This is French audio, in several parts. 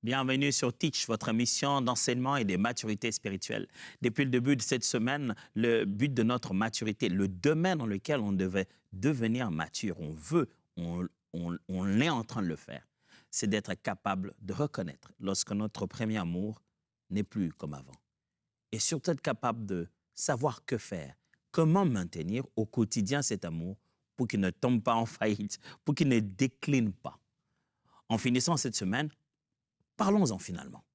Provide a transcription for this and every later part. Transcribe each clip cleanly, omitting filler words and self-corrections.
Bienvenue sur Teach, votre mission d'enseignement et de maturité spirituelle. Depuis le début de cette semaine, le but de notre maturité, le domaine dans lequel on devait devenir mature, on est en train de le faire, c'est d'être capable de reconnaître lorsque notre premier amour n'est plus comme avant. Et surtout être capable de savoir que faire, comment maintenir au quotidien cet amour pour qu'il ne tombe pas en faillite, pour qu'il ne décline pas. En finissant cette semaine, parlons-en finalement.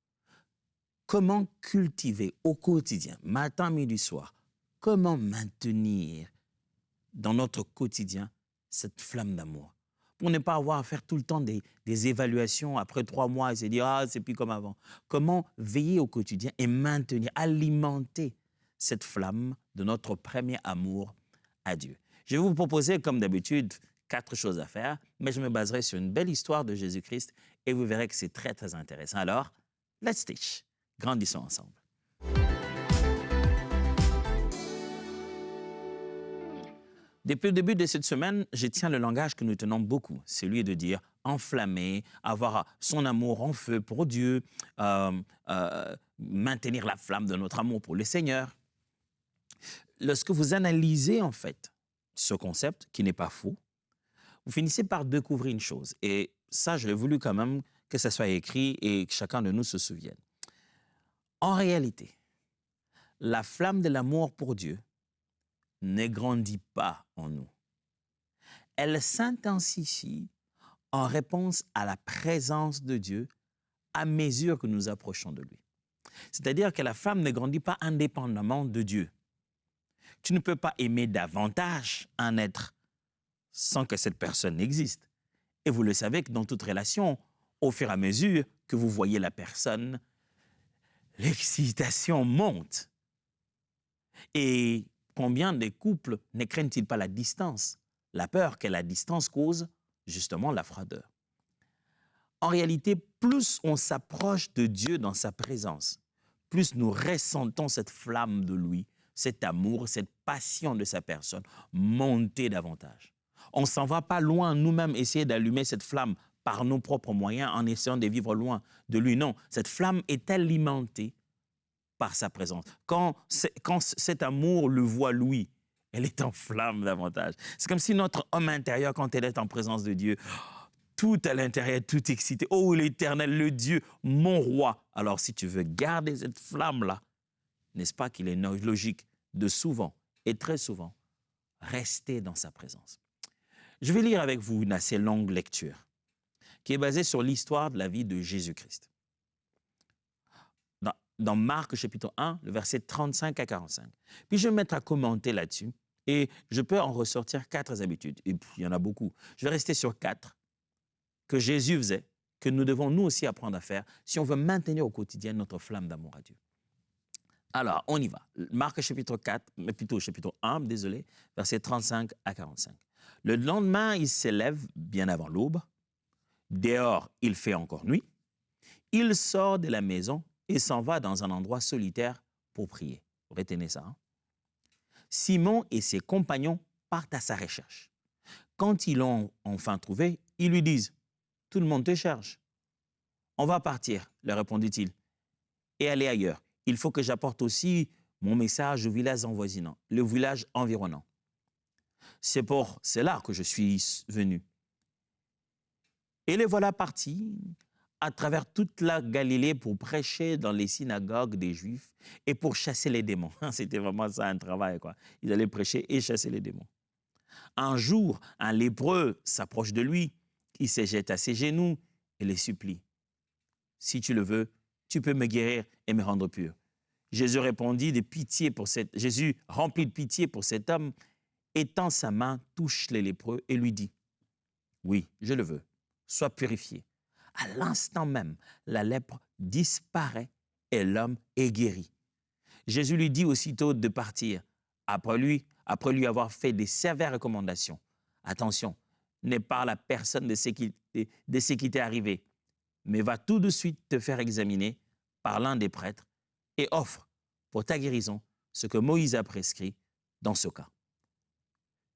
Comment cultiver au quotidien, matin, midi, soir, comment maintenir dans notre quotidien cette flamme d'amour? Pour ne pas avoir à faire tout le temps des évaluations après 3 mois et se dire « Ah, c'est plus comme avant ». Comment veiller au quotidien et maintenir, alimenter cette flamme de notre premier amour à Dieu? Je vais vous proposer, comme d'habitude, 4 choses à faire, mais je me baserai sur une belle histoire de Jésus-Christ et vous verrez que c'est très, très intéressant. Alors, let's teach. Grandissons ensemble. Depuis le début de cette semaine, je tiens le langage que nous tenons beaucoup, celui de dire enflammer, avoir son amour en feu pour Dieu, maintenir la flamme de notre amour pour le Seigneur. Lorsque vous analysez en fait ce concept, qui n'est pas faux, vous finissez par découvrir une chose. Et ça, je l'ai voulu quand même que ça soit écrit et que chacun de nous se souvienne. En réalité, la flamme de l'amour pour Dieu ne grandit pas en nous. Elle s'intensifie en réponse à la présence de Dieu à mesure que nous approchons de lui. C'est-à-dire que la flamme ne grandit pas indépendamment de Dieu. Tu ne peux pas aimer davantage un être sans que cette personne existe. Et vous le savez que dans toute relation, au fur et à mesure que vous voyez la personne, l'excitation monte. Et combien de couples ne craignent-ils pas la distance? La peur que la distance cause justement la froideur. En réalité, plus on s'approche de Dieu dans sa présence, plus nous ressentons cette flamme de lui, cet amour, cette passion de sa personne monter davantage. On ne s'en va pas loin nous-mêmes essayer d'allumer cette flamme par nos propres moyens en essayant de vivre loin de lui. Non, cette flamme est alimentée par sa présence. Quand cet amour le voit lui, elle est en flamme davantage. C'est comme si notre homme intérieur, quand elle est en présence de Dieu, tout à l'intérieur, tout excité. Oh, l'Éternel, le Dieu, mon roi. Alors, si tu veux garder cette flamme-là, n'est-ce pas qu'il est logique de souvent, et très souvent, rester dans sa présence? Je vais lire avec vous une assez longue lecture qui est basée sur l'histoire de la vie de Jésus-Christ. Dans Marc chapitre 1, le verset 35 à 45. Puis je vais me mettre à commenter là-dessus et je peux en ressortir 4 habitudes. Et puis il y en a beaucoup. Je vais rester sur 4 que Jésus faisait, que nous devons nous aussi apprendre à faire si on veut maintenir au quotidien notre flamme d'amour à Dieu. Alors, on y va. Marc chapitre 4, mais plutôt chapitre 1, désolé, verset 35 à 45. Le lendemain, il s'élève bien avant l'aube. Dehors, il fait encore nuit. Il sort de la maison et s'en va dans un endroit solitaire pour prier. Retenez ça. Hein? Simon et ses compagnons partent à sa recherche. Quand ils l'ont enfin trouvé, ils lui disent « Tout le monde te cherche. »« On va partir, leur répondit-il, et aller ailleurs. Il faut que j'apporte aussi mon message au village envoisinant, le village environnant. C'est pour cela que je suis venu. » Et les voilà partis à travers toute la Galilée pour prêcher dans les synagogues des Juifs et pour chasser les démons. C'était vraiment ça un travail, quoi. Ils allaient prêcher et chasser les démons. Un jour, un lépreux s'approche de lui, il se jette à ses genoux et les supplie. « Si tu le veux, tu peux me guérir et me rendre pur. » Jésus rempli de pitié pour cet homme, étend sa main, touche les lépreux et lui dit « Oui, je le veux, sois purifié. » À l'instant même, la lèpre disparaît et l'homme est guéri. Jésus lui dit aussitôt de partir, après lui avoir fait des sévères recommandations. Attention, ne parle à personne de ce qui t'est arrivé, mais va tout de suite te faire examiner par l'un des prêtres et offre pour ta guérison ce que Moïse a prescrit dans ce cas.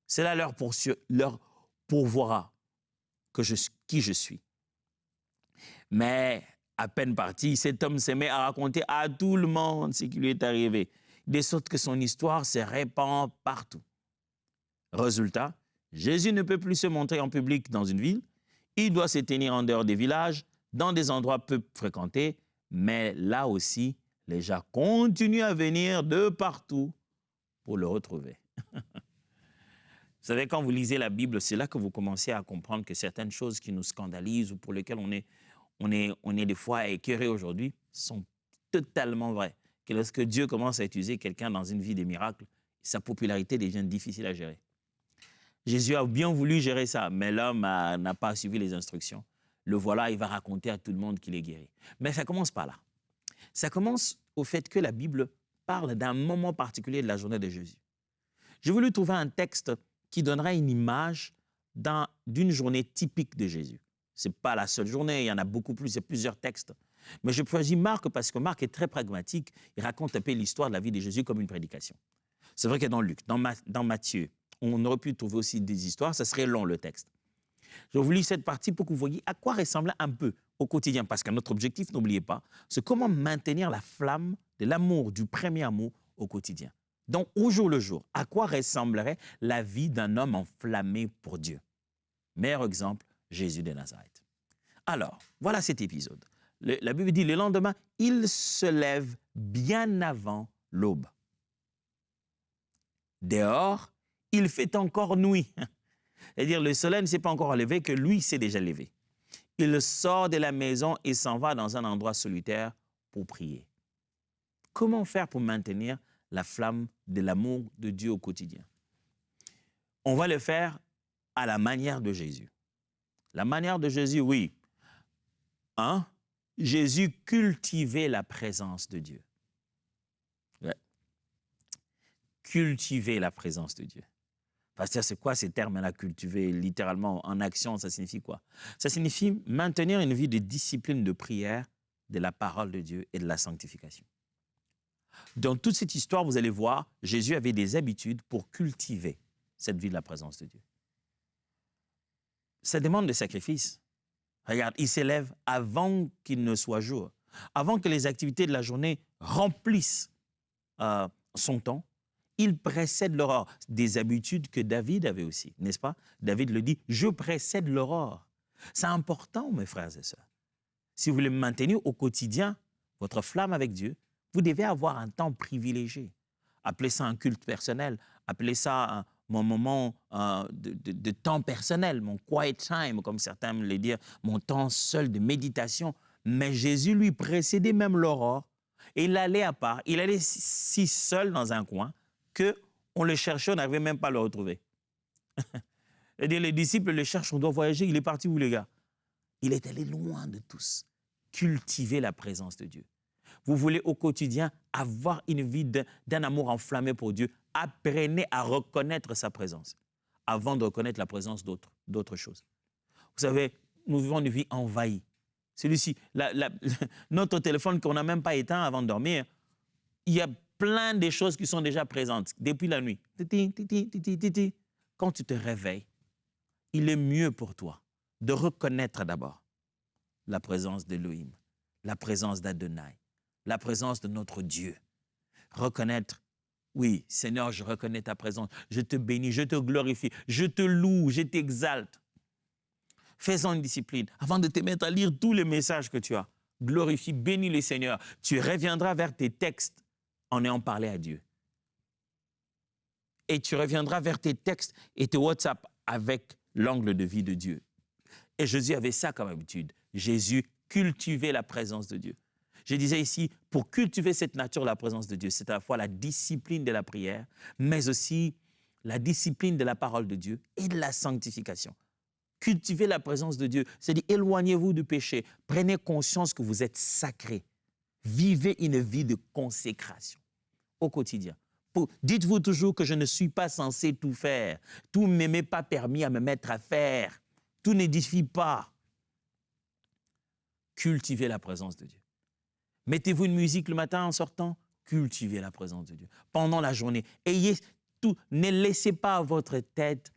Cela leur pourvoira qui je suis. Mais À peine parti, cet homme se met à raconter à tout le monde ce qui lui est arrivé, de sorte que son histoire se répand partout. Résultat, Jésus ne peut plus se montrer en public dans une ville, il doit se tenir en dehors des villages, dans des endroits peu fréquentés, mais là aussi, les gens continuent à venir de partout pour le retrouver. Vous savez, quand vous lisez la Bible, c'est là que vous commencez à comprendre que certaines choses qui nous scandalisent ou pour lesquelles on est des fois écœurés aujourd'hui sont totalement vraies. Que lorsque Dieu commence à utiliser quelqu'un dans une vie de miracles, sa popularité devient difficile à gérer. Jésus a bien voulu gérer ça, mais l'homme n'a pas suivi les instructions. Le voilà, il va raconter à tout le monde qu'il est guéri. Mais ça ne commence pas là. Ça commence au fait que la Bible parle d'un moment particulier de la journée de Jésus. J'ai voulu trouver un texte qui donnerait une image d'une journée typique de Jésus. Ce n'est pas la seule journée, il y en a beaucoup plus, il y a plusieurs textes. Mais je choisis Marc parce que Marc est très pragmatique. Il raconte un peu l'histoire de la vie de Jésus comme une prédication. C'est vrai que dans Luc, dans Matthieu, on aurait pu trouver aussi des histoires, ça serait long le texte. Je vous lis cette partie pour que vous voyez à quoi ressemble un peu au quotidien. Parce que notre objectif, n'oubliez pas, c'est comment maintenir la flamme de l'amour, du premier amour au quotidien. Donc, au jour le jour, à quoi ressemblerait la vie d'un homme enflammé pour Dieu? Meilleur exemple, Jésus de Nazareth. Alors, voilà cet épisode. La Bible dit, le lendemain, il se lève bien avant l'aube. Dehors, il fait encore nuit. C'est-à-dire, le soleil ne s'est pas encore levé, que lui s'est déjà levé. Il sort de la maison et s'en va dans un endroit solitaire pour prier. Comment faire pour maintenir la flamme de l'amour de Dieu au quotidien? On va le faire à la manière de Jésus. La manière de Jésus, oui. Jésus cultivait la présence de Dieu. Ouais. Cultiver la présence de Dieu. Pasteur, c'est quoi ces termes-là, cultiver? Littéralement, en action, ça signifie quoi? Ça signifie maintenir une vie de discipline de prière, de la parole de Dieu et de la sanctification. Dans toute cette histoire, vous allez voir, Jésus avait des habitudes pour cultiver cette vie de la présence de Dieu. Ça demande des sacrifices. Regarde, il s'élève avant qu'il ne soit jour, avant que les activités de la journée remplissent son temps. Il précède l'aurore. Des habitudes que David avait aussi, n'est-ce pas? David le dit, je précède l'aurore. C'est important, mes frères et sœurs. Si vous voulez maintenir au quotidien votre flamme avec Dieu, vous devez avoir un temps privilégié. Appelez ça un culte personnel, appelez ça mon moment de temps personnel, mon quiet time, comme certains me le disent, mon temps seul de méditation. Mais Jésus lui précédait même l'aurore et il allait à part, il allait si seul dans un coin qu'on le cherchait, on n'arrivait même pas à le retrouver. C'est-à-dire les disciples le cherchent, on doit voyager, il est parti où les gars? Il est allé loin de tous. Cultiver la présence de Dieu. Vous voulez au quotidien avoir une vie d'un amour enflammé pour Dieu, apprenez à reconnaître sa présence avant de reconnaître la présence d'autres choses. Vous savez, nous vivons une vie envahie. Celui-ci, notre téléphone qu'on n'a même pas éteint avant de dormir, il y a plein de choses qui sont déjà présentes depuis la nuit. Quand tu te réveilles, il est mieux pour toi de reconnaître d'abord la présence d'Élohim, la présence d'Adonai, la présence de notre Dieu. Reconnaître, oui, Seigneur, je reconnais ta présence, je te bénis, je te glorifie, je te loue, je t'exalte. Fais-en une discipline avant de te mettre à lire tous les messages que tu as. Glorifie, bénis le Seigneur. Tu reviendras vers tes textes en ayant parlé à Dieu. Et tu reviendras vers tes textes et tes WhatsApp avec l'angle de vie de Dieu. Et Jésus avait ça comme habitude. Jésus cultivait la présence de Dieu. Je disais ici, pour cultiver cette nature de la présence de Dieu, c'est à la fois la discipline de la prière, mais aussi la discipline de la parole de Dieu et de la sanctification. Cultivez la présence de Dieu, c'est-à-dire éloignez-vous du péché, prenez conscience que vous êtes sacré. Vivez une vie de consécration au quotidien. Dites-vous toujours que je ne suis pas censé tout faire. Tout ne m'est pas permis à me mettre à faire. Tout n'édifie pas. Cultivez la présence de Dieu. Mettez-vous une musique le matin en sortant, cultivez la présence de Dieu. Pendant la journée, ne laissez pas votre tête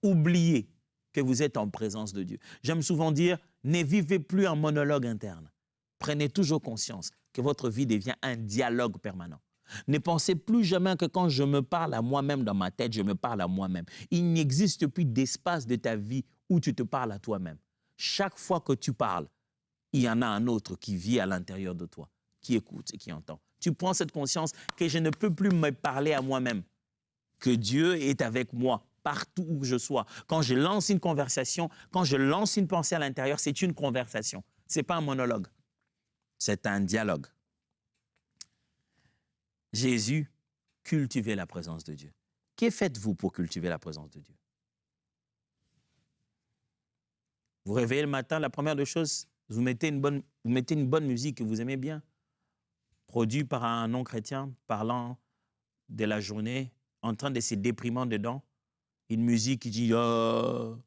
oublier que vous êtes en présence de Dieu. J'aime souvent dire, ne vivez plus en monologue interne. Prenez toujours conscience que votre vie devient un dialogue permanent. Ne pensez plus jamais que quand je me parle à moi-même dans ma tête, je me parle à moi-même. Il n'existe plus d'espace de ta vie où tu te parles à toi-même. Chaque fois que tu parles, il y en a un autre qui vit à l'intérieur de toi, qui écoute et qui entend. Tu prends cette conscience que je ne peux plus me parler à moi-même, que Dieu est avec moi partout où je sois. Quand je lance une conversation, quand je lance une pensée à l'intérieur, c'est une conversation. Ce n'est pas un monologue, c'est un dialogue. Jésus cultivait la présence de Dieu. Que faites-vous pour cultiver la présence de Dieu? Vous réveillez le matin, la première des choses, vous mettez une bonne musique que vous aimez bien, produite par un non-chrétien, parlant de la journée, en train de se déprimer dedans. Une musique qui dit « Oh,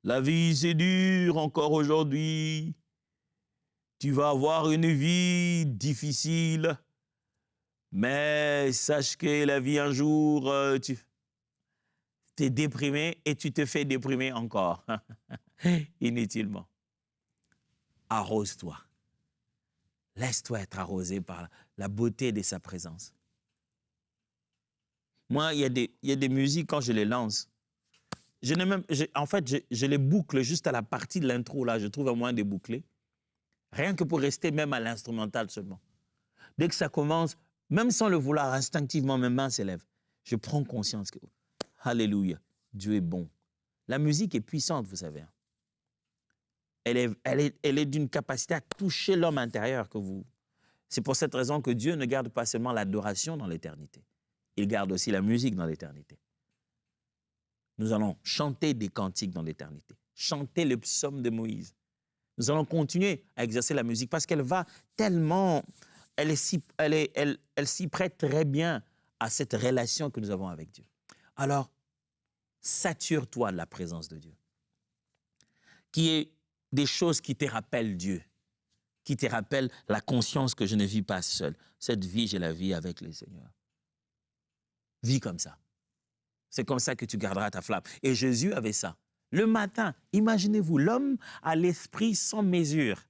la vie c'est dur encore aujourd'hui, tu vas avoir une vie difficile, mais sache que la vie un jour, tu t'es déprimé et tu te fais déprimer encore, inutilement. Arrose-toi. Laisse-toi être arrosé par la beauté de sa présence. Moi, il y a des musiques, quand je les lance, je les boucle juste à la partie de l'intro, là, je trouve un moyen de boucler. Rien que pour rester même à l'instrumental seulement. Dès que ça commence, même sans le vouloir, instinctivement, mes mains s'élèvent. Je prends conscience que, alléluia, Dieu est bon. La musique est puissante, vous savez. Elle est d'une capacité à toucher l'homme intérieur que vous. C'est pour cette raison que Dieu ne garde pas seulement l'adoration dans l'éternité. Il garde aussi la musique dans l'éternité. Nous allons chanter des cantiques dans l'éternité, chanter le psaume de Moïse. Nous allons continuer à exercer la musique parce qu'elle va tellement, elle s'y prête très bien à cette relation que nous avons avec Dieu. Alors, sature-toi de la présence de Dieu, qui est des choses qui te rappellent Dieu, qui te rappellent la conscience que je ne vis pas seul. Cette vie, je la vis avec le Seigneur. Vis comme ça. C'est comme ça que tu garderas ta flamme. Et Jésus avait ça. Le matin, imaginez-vous, l'homme a l'esprit sans mesure.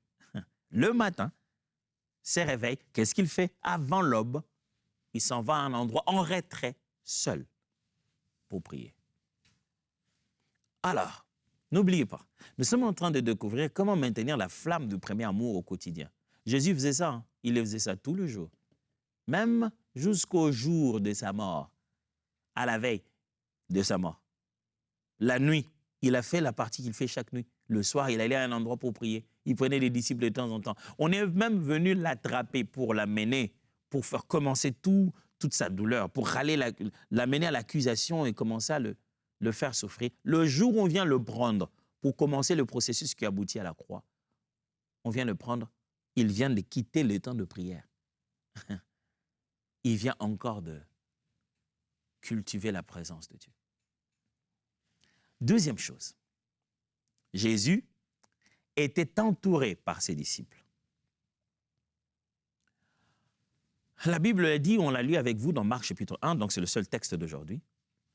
Le matin, se réveille, qu'est-ce qu'il fait? Avant l'aube, il s'en va à un endroit en retrait, seul, pour prier. Alors, n'oubliez pas, nous sommes en train de découvrir comment maintenir la flamme du premier amour au quotidien. Jésus faisait ça, hein? Il faisait ça tous les jours, même jusqu'au jour de sa mort, à la veille de sa mort. La nuit, il a fait la partie qu'il fait chaque nuit. Le soir, il allait à un endroit pour prier. Il prenait les disciples de temps en temps. On est même venu l'attraper pour l'amener, pour faire commencer toute sa douleur, pour l'amener à l'accusation et commencer à le faire souffrir. Le jour où on vient le prendre pour commencer le processus qui aboutit à la croix, on vient le prendre, il vient de quitter le temps de prière. Il vient encore de cultiver la présence de Dieu. Deuxième chose, Jésus était entouré par ses disciples. La Bible a dit, on l'a lu avec vous dans Marc chapitre 1, donc c'est le seul texte d'aujourd'hui.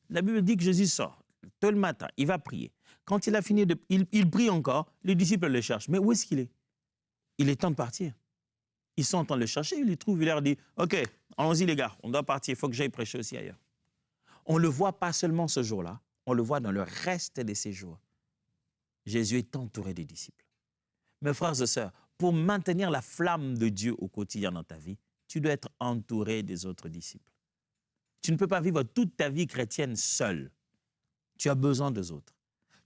La Bible dit que Jésus sort tôt le matin, il va prier. Quand il a fini, il prie encore, les disciples le cherchent. Mais où est-ce qu'il est? Il est temps de partir. Ils sont en train de le chercher, ils le trouvent, il leur dit, « Ok, allons-y les gars, on doit partir, il faut que j'aille prêcher aussi ailleurs. » On ne le voit pas seulement ce jour-là, on le voit dans le reste de ses jours. Jésus est entouré des disciples. Mes frères et sœurs, pour maintenir la flamme de Dieu au quotidien dans ta vie, tu dois être entouré des autres disciples. Tu ne peux pas vivre toute ta vie chrétienne seul. Tu as besoin des autres.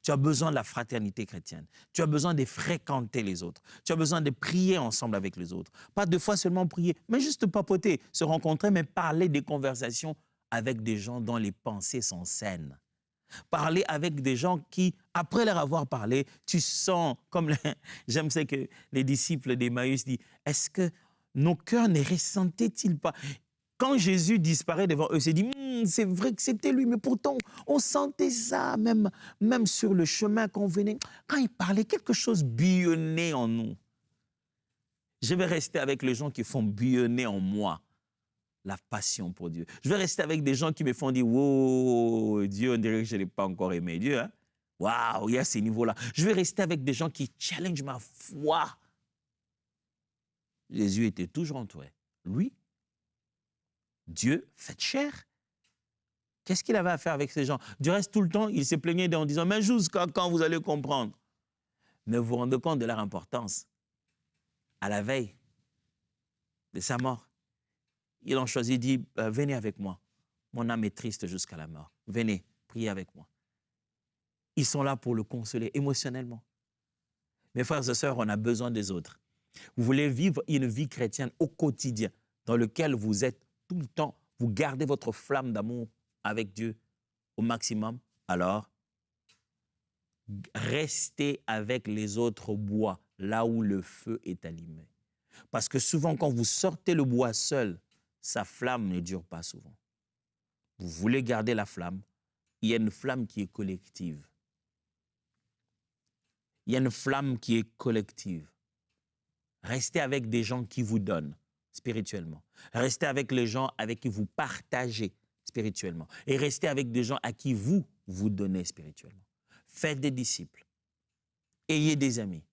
Tu as besoin de la fraternité chrétienne. Tu as besoin de fréquenter les autres. Tu as besoin de prier ensemble avec les autres. Pas deux fois seulement prier, mais juste papoter, se rencontrer, mais parler des conversations avec des gens dont les pensées sont saines. Parler avec des gens qui, après leur avoir parlé, tu sens, comme j'aime ça que les disciples d'Emmaüs disent, est-ce que nos cœurs ne ressentaient-ils pas? Quand Jésus disparaît devant eux, il s'est dit, c'est vrai que c'était lui, mais pourtant, on sentait ça, même sur le chemin qu'on venait. Quand il parlait, quelque chose bouillonnait en nous. Je vais rester avec les gens qui font bouillonner en moi la passion pour Dieu. Je vais rester avec des gens qui me font dire, wow, Dieu, on dirait que je n'ai pas encore aimé Dieu. Hein? Waouh, il y a ces niveaux-là. Je vais rester avec des gens qui challengent ma foi. Jésus était toujours entouré. Lui, Dieu fait chair. Qu'est-ce qu'il avait à faire avec ces gens? Du reste, tout le temps, il s'est plaigné en disant, mais jusqu'à quand vous allez comprendre? Mais vous vous rendez compte de leur importance. À la veille de sa mort, ils ont choisi, dit, venez avec moi. Mon âme est triste jusqu'à la mort. Venez, priez avec moi. Ils sont là pour le consoler émotionnellement. Mes frères et sœurs, on a besoin des autres. Vous voulez vivre une vie chrétienne au quotidien, dans lequel vous êtes tout le temps, vous gardez votre flamme d'amour avec Dieu au maximum, alors restez avec les autres bois, là où le feu est allumé. Parce que souvent, quand vous sortez le bois seul, sa flamme ne dure pas souvent. Vous voulez garder la flamme, il y a une flamme qui est collective. Il y a une flamme qui est collective. Restez avec des gens qui vous donnent spirituellement. Restez avec les gens avec qui vous partagez spirituellement. Et restez avec des gens à qui vous donnez spirituellement. Faites des disciples. Ayez des amis.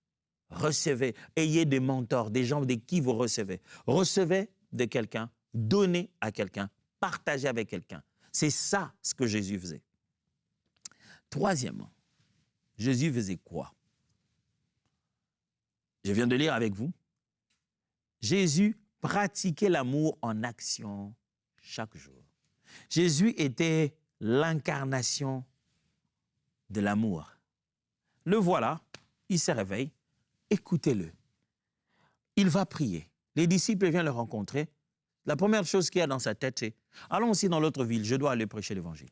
Recevez. Ayez des mentors, des gens de qui vous recevez. Recevez de quelqu'un, donnez à quelqu'un, partagez avec quelqu'un. C'est ça ce que Jésus faisait. Troisièmement, Jésus faisait quoi? Je viens de lire avec vous. Jésus pratiquait l'amour en action chaque jour. Jésus était l'incarnation de l'amour. Le voilà, il se réveille, écoutez-le. Il va prier. Les disciples viennent le rencontrer. La première chose qu'il y a dans sa tête, c'est « Allons aussi dans l'autre ville, je dois aller prêcher l'évangile. »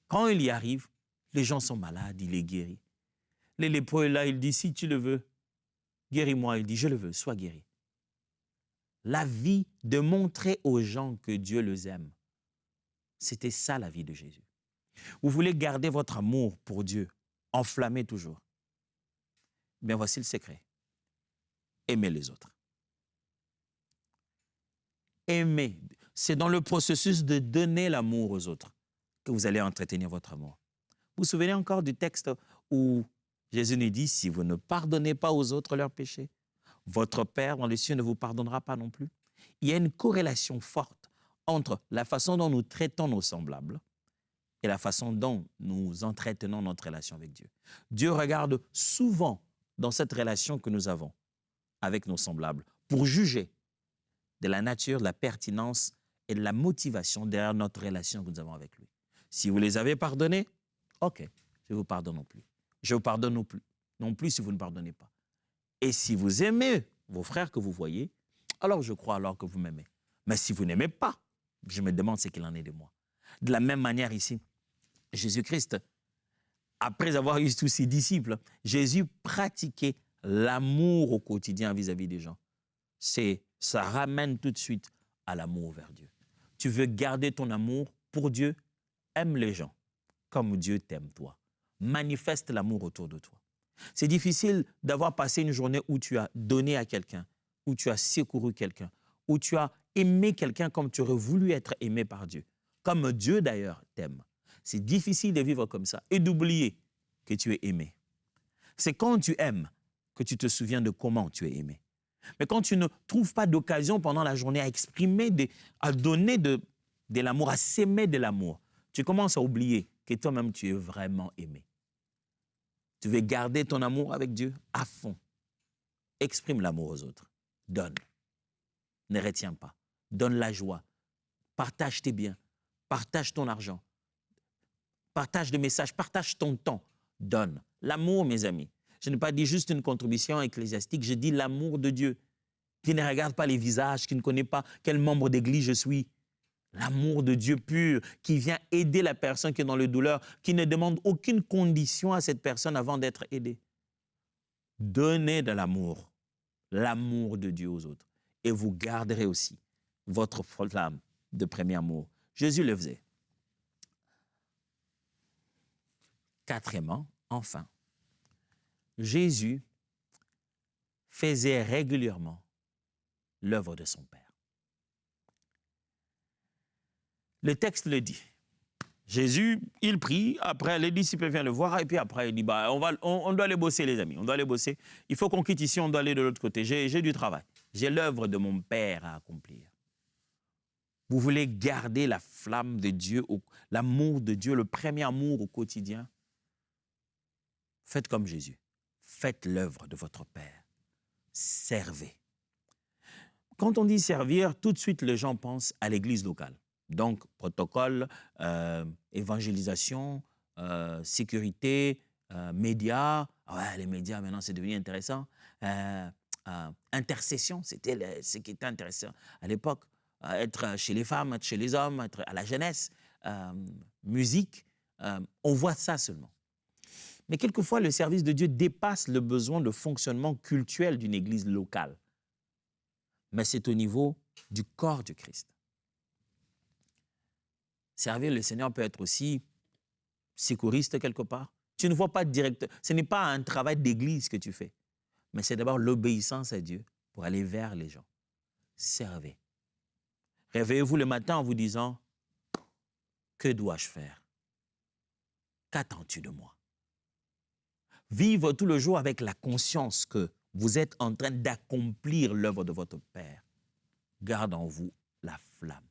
Quand il y arrive, les gens sont malades, il est guéri. Les lépreux, là, il dit « Si tu le veux, guéris-moi. » Il dit « Je le veux, sois guéri. » La vie de montrer aux gens que Dieu les aime, c'était ça la vie de Jésus. Vous voulez garder votre amour pour Dieu, enflammé toujours. Bien, voici le secret. Aimez les autres. Aimez. C'est dans le processus de donner l'amour aux autres que vous allez entretenir votre amour. Vous vous souvenez encore du texte où Jésus nous dit, si vous ne pardonnez pas aux autres leurs péchés, votre Père dans les cieux ne vous pardonnera pas non plus. Il y a une corrélation forte entre la façon dont nous traitons nos semblables et la façon dont nous entretenons notre relation avec Dieu. Dieu regarde souvent dans cette relation que nous avons avec nos semblables pour juger de la nature, de la pertinence et de la motivation derrière notre relation que nous avons avec lui. Si vous les avez pardonnés, ok, je vous pardonne non plus. Je vous pardonne non plus si vous ne pardonnez pas. Et si vous aimez vos frères que vous voyez, alors je crois alors que vous m'aimez. Mais si vous n'aimez pas, je me demande ce qu'il en est de moi. De la même manière ici, Jésus-Christ, après avoir eu tous ses disciples, Jésus pratiquait l'amour au quotidien vis-à-vis des gens. Ça ramène tout de suite à l'amour vers Dieu. Tu veux garder ton amour pour Dieu, aime les gens comme Dieu t'aime toi. Manifeste l'amour autour de toi. C'est difficile d'avoir passé une journée où tu as donné à quelqu'un, où tu as secouru quelqu'un, où tu as aimé quelqu'un comme tu aurais voulu être aimé par Dieu, comme Dieu d'ailleurs t'aime. C'est difficile de vivre comme ça et d'oublier que tu es aimé. C'est quand tu aimes que tu te souviens de comment tu es aimé. Mais quand tu ne trouves pas d'occasion pendant la journée à exprimer, à donner de l'amour, à s'aimer de l'amour, tu commences à oublier que toi-même tu es vraiment aimé. Tu veux garder ton amour avec Dieu à fond. Exprime l'amour aux autres. Donne. Ne retiens pas. Donne la joie. Partage tes biens. Partage ton argent. Partage des messages. Partage ton temps. Donne. L'amour, mes amis. Je n'ai pas dit juste une contribution ecclésiastique. Je dis l'amour de Dieu. Qui ne regarde pas les visages, qui ne connaît pas quel membre d'église je suis. L'amour de Dieu pur, qui vient aider la personne qui est dans le douleur, qui ne demande aucune condition à cette personne avant d'être aidée. Donnez de l'amour de Dieu aux autres. Et vous garderez aussi votre flamme de premier amour. Jésus le faisait. Quatrièmement, enfin, Jésus faisait régulièrement l'œuvre de son Père. Le texte le dit. Jésus, il prie, après les disciples viennent le voir, et puis après il dit, on doit aller bosser les amis, on doit aller bosser. Il faut qu'on quitte ici, on doit aller de l'autre côté, j'ai du travail. J'ai l'œuvre de mon Père à accomplir. Vous voulez garder la flamme de Dieu, l'amour de Dieu, le premier amour au quotidien? Faites comme Jésus. Faites l'œuvre de votre Père. Servez. Quand on dit servir, tout de suite, les gens pensent à l'église locale. Donc, protocole, évangélisation, sécurité, médias. Ouais, les médias, maintenant, c'est devenu intéressant. Intercession, c'était ce qui était intéressant à l'époque. Être chez les femmes, être chez les hommes, être à la jeunesse. Musique, on voit ça seulement. Mais quelquefois, le service de Dieu dépasse le besoin de fonctionnement cultuel d'une église locale. Mais c'est au niveau du corps du Christ. Servir le Seigneur peut être aussi secouriste quelque part. Tu ne vois pas direct. Ce n'est pas un travail d'église que tu fais, mais c'est d'abord l'obéissance à Dieu pour aller vers les gens. Servez. Réveillez-vous le matin en vous disant, que dois-je faire? Qu'attends-tu de moi? Vivre tout le jour avec la conscience que vous êtes en train d'accomplir l'œuvre de votre Père. Garde en vous la flamme.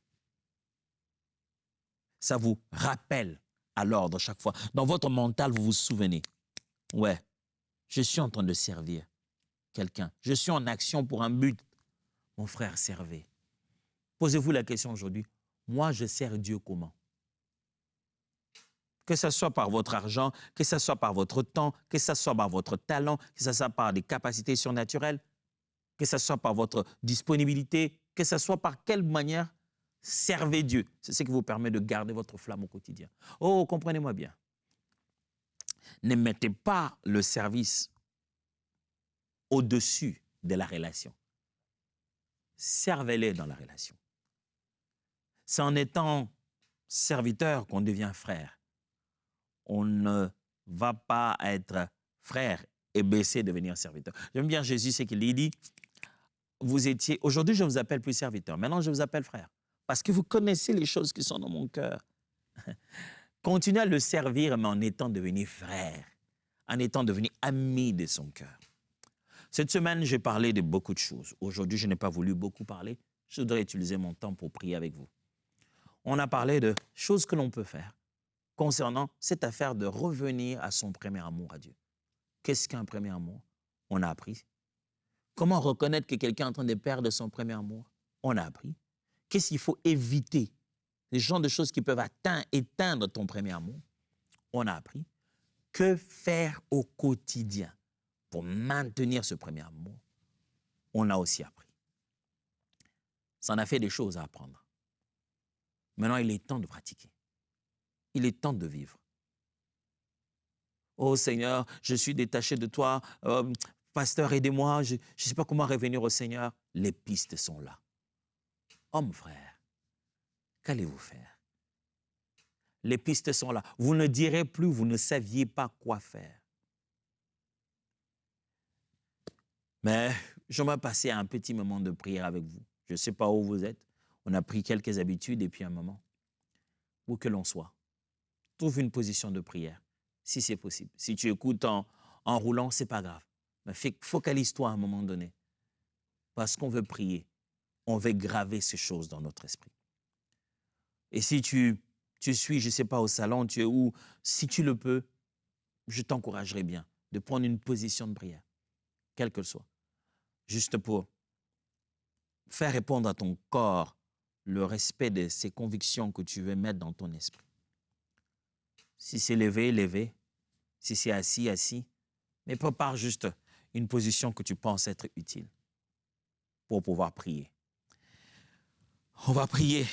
Ça vous rappelle à l'ordre chaque fois. Dans votre mental, vous vous souvenez. Ouais, je suis en train de servir quelqu'un. Je suis en action pour un but. Mon frère, servez. Posez-vous la question aujourd'hui. Moi, je sers Dieu comment? Que ce soit par votre argent, que ce soit par votre temps, que ce soit par votre talent, que ce soit par des capacités surnaturelles, que ce soit par votre disponibilité, que ce soit par quelle manière, servez Dieu. C'est ce qui vous permet de garder votre flamme au quotidien. Oh, comprenez-moi bien. Ne mettez pas le service au-dessus de la relation. Servez-les dans la relation. C'est en étant serviteur qu'on devient frère. On ne va pas être frère et baisser, devenir serviteur. J'aime bien Jésus, c'est qu'il dit, vous étiez, aujourd'hui je ne vous appelle plus serviteur, maintenant je vous appelle frère, parce que vous connaissez les choses qui sont dans mon cœur. Continuez à le servir, mais en étant devenu frère, en étant devenu ami de son cœur. Cette semaine, j'ai parlé de beaucoup de choses. Aujourd'hui, je n'ai pas voulu beaucoup parler. Je voudrais utiliser mon temps pour prier avec vous. On a parlé de choses que l'on peut faire concernant cette affaire de revenir à son premier amour à Dieu. Qu'est-ce qu'un premier amour? On a appris. Comment reconnaître que quelqu'un est en train de perdre son premier amour? On a appris. Qu'est-ce qu'il faut éviter? Les genres de choses qui peuvent éteindre ton premier amour? On a appris. Que faire au quotidien pour maintenir ce premier amour? On a aussi appris. Ça en a fait des choses à apprendre. Maintenant, il est temps de pratiquer. Il est temps de vivre. Oh Seigneur, je suis détaché de toi. Pasteur, aidez-moi. Je ne sais pas comment revenir au Seigneur. Les pistes sont là. Oh mon frère, qu'allez-vous faire? Les pistes sont là. Vous ne direz plus, vous ne saviez pas quoi faire. Mais j'aimerais passer un petit moment de prière avec vous. Je ne sais pas où vous êtes. On a pris quelques habitudes et puis un moment. Où que l'on soit, trouve une position de prière, si c'est possible. Si tu écoutes en roulant, ce n'est pas grave. Mais focalise-toi à un moment donné. Parce qu'on veut prier. On veut graver ces choses dans notre esprit. Et si tu suis, je ne sais pas, au salon, tu es où, si tu le peux, je t'encouragerais bien de prendre une position de prière, quelle qu'elle soit, juste pour faire répondre à ton corps le respect de ces convictions que tu veux mettre dans ton esprit. Si c'est levé, levé. Si c'est assis, assis. Mais prépare juste une position que tu penses être utile pour pouvoir prier. On va prier.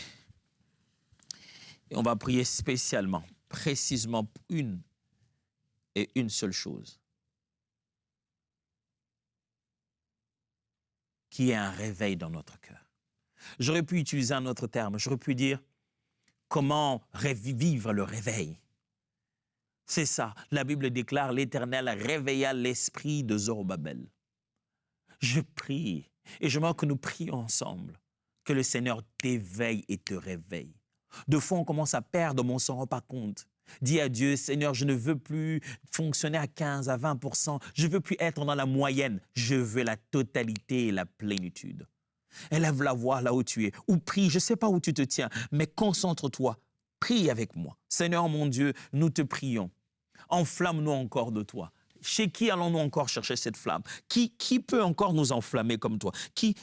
Et on va prier spécialement, précisément pour une et une seule chose. Qui est un réveil dans notre cœur. J'aurais pu utiliser un autre terme. J'aurais pu dire comment vivre le réveil. C'est ça. La Bible déclare l'Éternel réveilla l'esprit de Zorobabel. Je prie et je veux que nous prions ensemble. Que le Seigneur t'éveille et te réveille. De fois, on commence à perdre, mais on ne s'en rend pas compte. Dis à Dieu, Seigneur, je ne veux plus fonctionner à 15, à 20%. Je ne veux plus être dans la moyenne. Je veux la totalité et la plénitude. Élève la voix là où tu es. Ou prie, je ne sais pas où tu te tiens, mais concentre-toi. Prie avec moi. Seigneur mon Dieu, nous te prions. Enflamme-nous encore de toi. Chez qui allons-nous encore chercher cette flamme? Qui peut encore nous enflammer comme toi?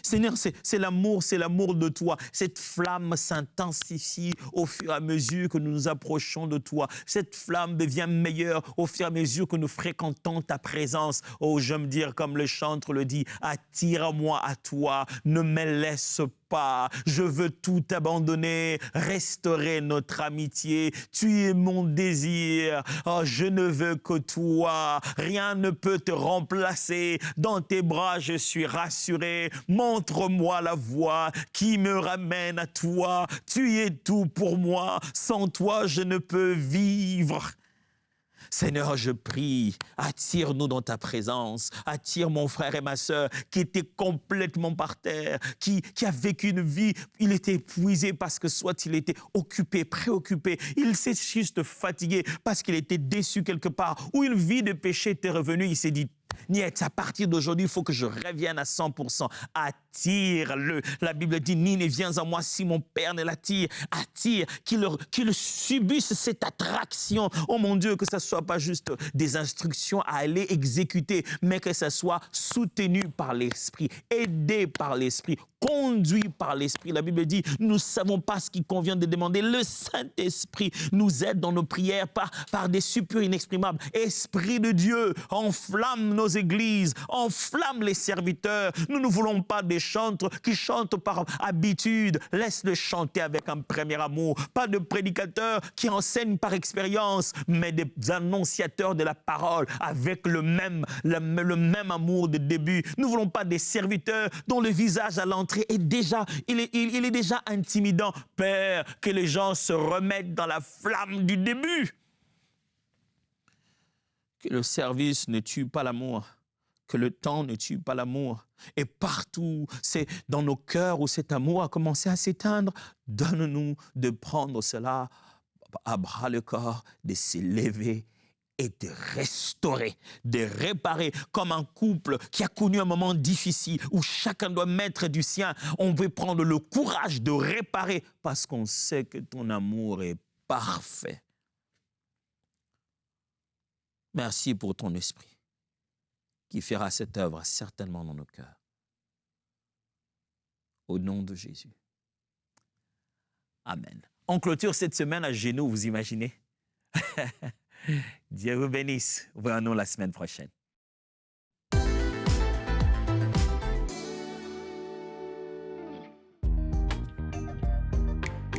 Seigneur, c'est l'amour de toi. Cette flamme s'intensifie au fur et à mesure que nous nous approchons de toi. Cette flamme devient meilleure au fur et à mesure que nous fréquentons ta présence. Oh, j'aime dire comme le chantre le dit, attire-moi à toi, ne me laisse pas. Je veux tout abandonner, restaurer notre amitié. Tu es mon désir. Oh, je ne veux que toi. Rien ne peut te remplacer. Dans tes bras, je suis rassuré. Montre-moi la voie qui me ramène à toi. Tu es tout pour moi. Sans toi, je ne peux vivre. Seigneur, je prie, attire-nous dans ta présence, attire mon frère et ma sœur qui étaient complètement par terre, qui a vécu une vie, il était épuisé parce que soit il était occupé, préoccupé, il s'est juste fatigué parce qu'il était déçu quelque part, ou une vie de péché était revenue, il s'est dit, Niet, à partir d'aujourd'hui, il faut que je revienne à 100%. Attire-le. La Bible dit, ni ne viens à moi si mon Père ne l'attire. Attire, qu'il subisse cette attraction. Oh mon Dieu, que ce ne soit pas juste des instructions à aller exécuter, mais que ce soit soutenu par l'Esprit, aidé par l'Esprit, conduit par l'Esprit. La Bible dit, nous ne savons pas ce qu'il convient de demander. Le Saint-Esprit nous aide dans nos prières par des suppliques inexprimables. Esprit de Dieu, enflamme nos églises, enflamme les serviteurs. Nous ne voulons pas des chantres qui chantent par habitude. Laisse-le chanter avec un premier amour. Pas de prédicateurs qui enseignent par expérience, mais des annonciateurs de la parole avec le même amour de début. Nous ne voulons pas des serviteurs dont le visage à l'entrée est déjà, il est déjà intimidant. Père, que les gens se remettent dans la flamme du début. Que le service ne tue pas l'amour, que le temps ne tue pas l'amour. Et partout, c'est dans nos cœurs où cet amour a commencé à s'éteindre, donne-nous de prendre cela à bras le corps, de s'élever et de restaurer, de réparer, comme un couple qui a connu un moment difficile où chacun doit mettre du sien. On veut prendre le courage de réparer parce qu'on sait que ton amour est parfait. Merci pour ton esprit qui fera cette œuvre certainement dans nos cœurs. Au nom de Jésus. Amen. On clôture cette semaine à genoux, vous imaginez? Dieu vous bénisse. Voyons-nous la semaine prochaine.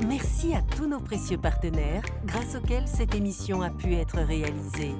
Merci à tous nos précieux partenaires grâce auxquels cette émission a pu être réalisée.